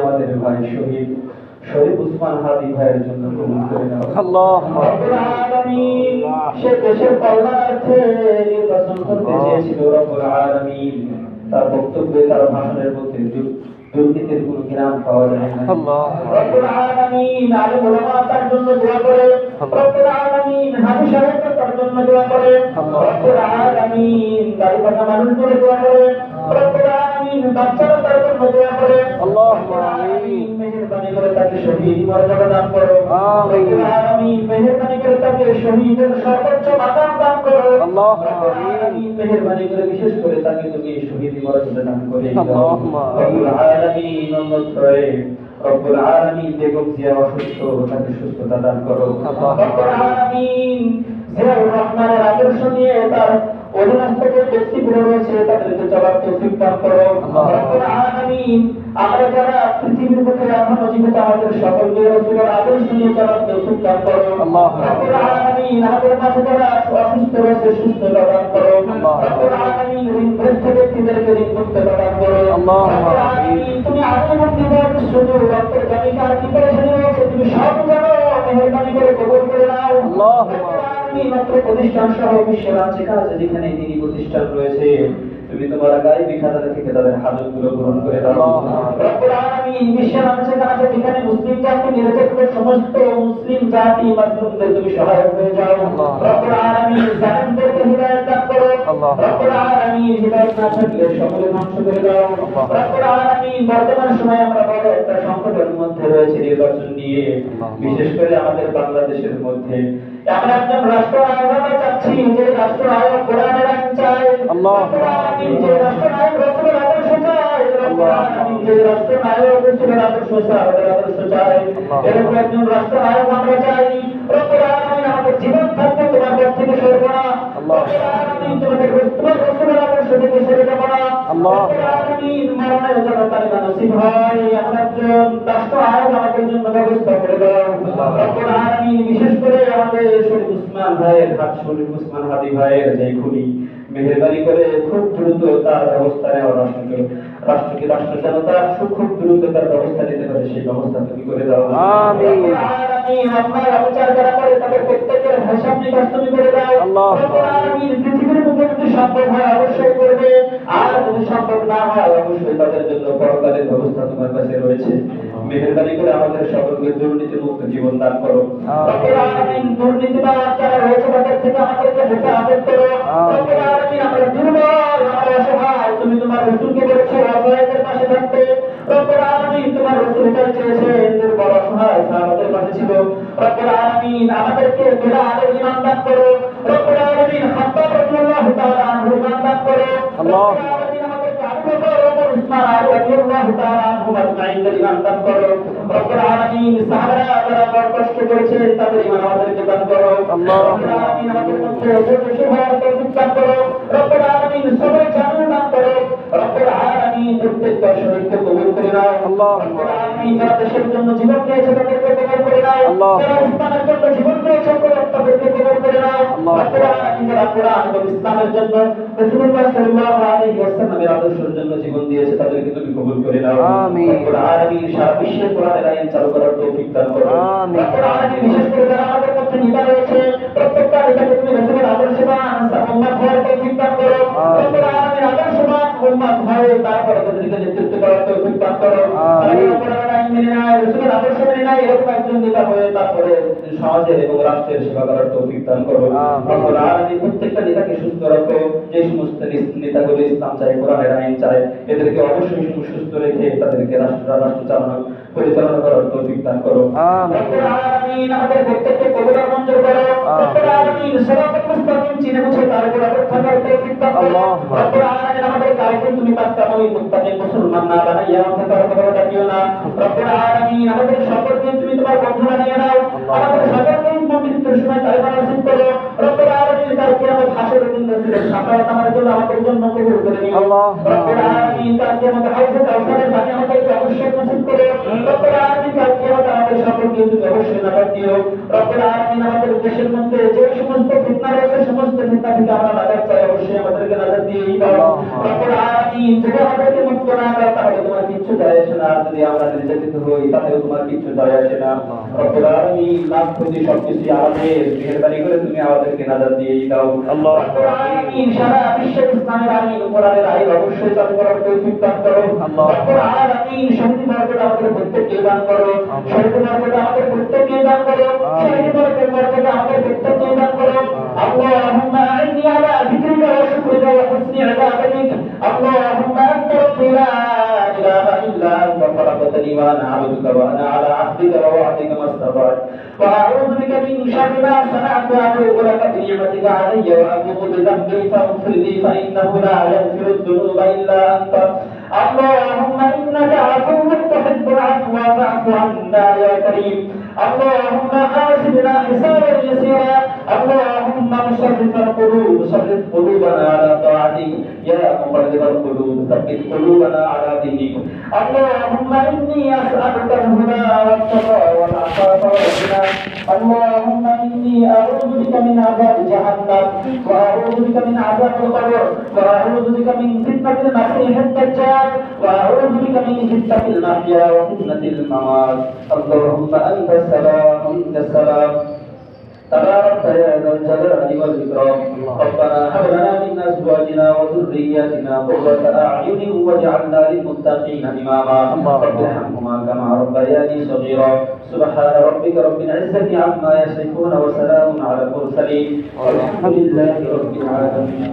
আমাদের ভাই শহীদ শরীফ উসমান হাদি ভাইয়ের জন্য কবুল করে নাও। আল্লাহুম্মা রব্বুল আলামিন সে দেশের কল্যাণার্থে নির্বাচন করতে চেয়েছিল। রব্বুল আলামিন তার বক্তব্যে তার ভাষণের মধ্যে দুর্নীতির কোনো ঘ্রাণ পাওয়া যায় না। রব্বুল আলামিন আলেম ওলামা তার জন্য দোয়া করে। রব্বুল আলামিন হাজী সাহেব তার জন্য দোয়া করে। রব্বুল আলামিন দাড়িপাকা মানুষগুলো দোয়া করে। রব্বুল আলামিন বাচ্চারা তার জন্য দোয়া করে। আল্লাহুম্মা আমিন। মেহেরবানি করে তাকে শহীদ মর্যাদা দান করো। আমিন। রব্বুল আলামিন মেহেরবানি করে তাকে শহীদের সর্বোচ্চ মাকাম দান করো। আল্লাহুম্মা আমিন। মেহেরবানি করে বিশেষ করে তাকে তুমি শহীদ মর্যাদা দান করে দাও। আল্লাহুম্মা রব্বুল আলামিন অনুগ্রহে রব্বুল আলামিন বেগম জিয়া অসুস্থ, তাকে সুস্থতা দান করো। রব্বুল আলামিন জিয়াউর রহমানের আদর্শ নিয়ে তার অধীনস্থ যে ব্যক্তিগুলো রয়েছে তাদেরকে চলার তৌফিক দান করো। রব্বুল আলামিন আমরা যারা পৃথিবীর বুকে এখনো জীবিত আমাদের সকলকে রাসূলের আদর্শ নিয়ে চলার তৌফিক দান করো। রব্বুল আলামিন আমাদের মাঝে যারা অসুস্থ রয়েছে সুস্থতা দান করো। রব্বুল আলামিন ঋণগ্রস্ত ব্যক্তিদেরকে ঋণমুক্ত দান করো। রব্বুল আলামিন তুমি আলিমুল দিবার সুদূর রব্বুল জামিকার কি পরেশানি রয়েছে তুমি সব জানো, মেহেরবানি করে কবুল করে নাও। রব্বুল আলামিন মাত্র প্রতিষ্ঠান সহ বিশ্বের আছে কাছে যেখানে দিনী প্রতিষ্ঠান রয়েছে তুমি তোমার গায়েবী খাতা থেকে তাদের হাজতগুলো গ্রহণ করে দাও। রব্বুল আলামিন বিশ্বের আছে কাছে যেখানে মুসলিম জাতি নিরপেক্ষ সমস্ত মুসলিম জাতি মাসলুমদের তুমি সহায়ক হয়ে যাও। রব্বুল আলামিন জালিমদেরকে হিদায়াত দান করো। রব্বুল আলামিন হিদায়াত না থাকলে সকলে ধ্বংস করে দাও। রব্বুল আলামিন বর্তমান সময়ে আমরা বড় একটা সংকটের মধ্যে রয়েছে নির্বাচন নিয়ে, বিশেষ করে আমাদের বাংলাদেশের মধ্যে আমরা একজন রাষ্ট্র আয়োগ চাচ্ছি যে রাষ্ট্র আয়োগ কোরআনের আইন চাই। রব্বুল আলামিন যে রাষ্ট্র আয়োগ রাসূলের আদর্শ চাই। রব্বুল আলামিন যে রাষ্ট্র আয়োগ রাসূলের আদর্শ সাহাবাদের আদর্শ চাই। এরকম একজন রাষ্ট্র আয়োগ আমরা চাই। রব্বুল আলামিন আমাদের জীবন থাকতে তোমার পথ থেকে সরব না। রব্বুল আলামিন তোমাদের রাসূলের আদর্শ থেকে সরে যাব না। রব্বুল আলামিন মরণের জন্য তালিকা নসিব হয় এমন একজন রাষ্ট্র আয়োগ আমাদের জন্য ব্যবস্থা করে দাও। রব্বুল আলামিন বিশেষ করে আমাদের শরীফ উসমান ভাইয়ের শরীফ উসমান হাদি ভাইয়ের যে খুনি মেহেরবানি করে খুব দ্রুত তার ব্যবস্থা নেওয়া রাষ্ট্রকে রাষ্ট্র যেন তার খুব দ্রুত তার ব্যবস্থা নিতে পারে সেই ব্যবস্থা তুমি করে দাও। রব্বুল আলামিন আপনার অবিচার যারা করে তাদের প্রত্যেকের হিসাব নিকাশ তুমি করে দাও। রব্বুল আলামিন পৃথিবীর বুকে যদি সম্ভব হয় অবশ্যই করবে, আর যদি সম্ভব না হয় অবশ্যই তাদের জন্য পরকালের ব্যবস্থা তোমার কাছে রয়েছে। মেহেরবানি করে আমাদের সকলকে দুর্নীতি মুক্ত জীবন দান করো। রব্বুল আলামিন দুর্নীতিবাজ যারা রয়েছে তাদের থেকে আমাদেরকে হেফাজত করো। রব্বুল আলামিন আমরা দুর্বল, আমরা অসহায়, তুমি তোমার রাসূলকে বলেছো অসহায়দের পাশে থাকতে। রব্বুল আলামিন তোমার রাসূল এটাই চেয়েছেন, দুর্বল অসহায় সাহাবাদের পাশে ছিল। রব্বুল আলামিন আমাদেরকে বেলালের ঈমান দান করো। রব্বুল আলামিন খাত্তাব রাদিয়াল্লাহু তাআলা আনহু ঈমান দান করো। রব্বুল আলামিন আমাদেরকে আবু বকর ওমর উসমান আলী রাদিয়াল্লাহু তাআলা আনহু আজমাইনদের ঈমান দান করো। রব্বুল আলামিন সাহাবারা যারা বড় কষ্ট করেছে তাদের ঈমান আমাদেরকে দান করো। রব্বুল আলামিন আমাদের মধ্যে ধৈর্য হওয়ার তৌফিক দান করো। রব্বুল আলামিন সবর জামিল দান করো। রব্বুল আলামিন প্রত্যেকটা শহীদকে কবুল করে নাও। রব্বুল আলামিন যারা দেশের জন্য জীবন দিয়েছে তাদেরকে কবুল করে নাও। যারা ইসলামের জন্য জীবন দিয়েছে তাদেরকে কবুল করে নাও। রব্বুল আলামিন যারা কোরআন এবং ইসলামের জন্য রাসূলুল্লাহ সাল্লাল্লাহু আলাইহি ওয়াসাল্লামের আদর্শের জন্য জীবন দিয়েছে তাদেরকে তুমি কবুল করে নাও। রব্বুল আলামিন সারা বিশ্বে কোরআনের আইন চালু করার তৌফিক দান করো। রব্বুল আলামিন বিশেষ করে যারা আমাদের মধ্যে নেতা রয়েছে প্রত্যেকটা নেতাকে তুমি রাসূলের আদর্শবান উম্মত হওয়ার তৌফিক দান করো। রব্বুল আলামিন আদর্শবান উম্মত হয়ে তারপরে তাদেরকে নেতৃত্ব করার তৌফিক দান করো। কোরআনের আইন মেনে নেয়, রাসূলের আদর্শ মেনে নেয়, এরকম একজন নেতা হয়ে তারপরে সমাজের এবং রাষ্ট্রের সেবা করার তৌফিক দান করো। রব্বুল আলামিন প্রত্যেকটা নেতাকে সুস্থ রাখো। যে সমস্ত নেতাগুলো ইসলাম চায় কোরআনের আইন চায় এদেরকে অবশ্যই সুস্থ রেখে তাদেরকে রাষ্ট্র পরিচালনা করার তৌফিক দান করো। রব্বুল আলামিন আমাদের প্রত্যেককে কবুল মঞ্জুর করো। রব্বুল আলামিন সিরাতাল মুস্তাকিম চিনে বুঝে তার উপর আমল করার তৌফিক দান করো। রব্বুল আলামিন আমাদের কাউকে তুমি তাকওয়ামী মুত্তাকিন মুসলমান না বানাইয়া আমাদের কবর ডাকিও না। রব্বুল আলামিন আমাদের সকলকে তুমি তোমার বন্ধু বানিয়ে নাও। আমাদের সকলকে মৃত্যুর সময় কালেমা নসিব করো। রব্বুল আলামিন তার কিয়ামত হাসরের দিন রাসূলের শাফাআত আমাদের জন্য কবুল করে নিও। রব্বুল আলামিন তার কিয়ামত হাউজে কাউসারের পানি আমাদেরকে অবশ্যই নসিব করো। রব্বুল আলামিন তার কিয়ামত আমাদের সকলকে অবশ্যই নাজাত দিও। রব্বুল আলামিন আমাদের দেশের মধ্যে যে সমস্ত ফিতনা রয়েছে সমস্ত ফিতনা থেকে আমরা নাজাত চাই, অবশ্যই আমাদেরকে নাজাত দিয়ে দাও। রব্বুল আলামিন যদি আমাদেরকে মুক্ত না করো তাহলে তোমার কিচ্ছু যায় আসে না, আর যদি আমরা নির্যাতিত হই তাহলে তোমার কিচ্ছু যায় আসে না। রব্বুল আলামিন লাখ কোটি সবকিছু আমাদের মেহেরবানি করে তুমি আমাদেরকে নাজাত দিয়ে দাও। রব্বুল আলামিন সারা বিশ্বের ইসলামের আইন কোরআনের আইন অবশ্যই চালু করার তৌফিক দান করো। রব্বুল আলামিন শহীদ বরকত আমাদের প্রত্যেককে দান করো, শহীদ বরকত আমাদের প্রত্যেককে দান করো, শহীদ বরকত আমাদের প্রত্যেককে দান করো। اللهم أعني على ذكرك وشكرك وحسن عبادتك. اللهم أنت ربي لا إله إلا أنت خلقتني وأنا عبدك وأنا على عهدك ووعدك ما استطعت وأعوذ بك من شر ما صنعت وأبوء لك بنعمتك علي وأبوء بذنبي فاغفر لي فإنه لا يغفر الذنوب إلا أنت. اللهم إنك عفو تحب العفو فاعف عنا يا كريم. اللهم حاسبنا حسابا يسيرا. اللهم مصرف القلوب صرف قلوبنا على طاعتك يا مقلب القلوب ثبت قلوبنا على دينك. اللهم إني أسألك الهدى والتقى والعفاف والغنى. اللهم إني أعوذ بك من عذاب جهنم وأعوذ بك من عذاب القبر وأعوذ بك من فتنة المسيح الدجال وأعوذ بك من فتنة المحيا وفتنة الممات. اللهم أنت السلام ومنك السلام تبارك يا ذا الجلال والإكرام. ربنا هب لنا من أزواجنا وذرياتنا قرة أعين واجعلنا للمتقين إماما. رب ارحمهما كما ربياني صغيرا. سبحان ربك رب العزة عما يصفون وسلام على المرسلين والحمد لله رب العالمين.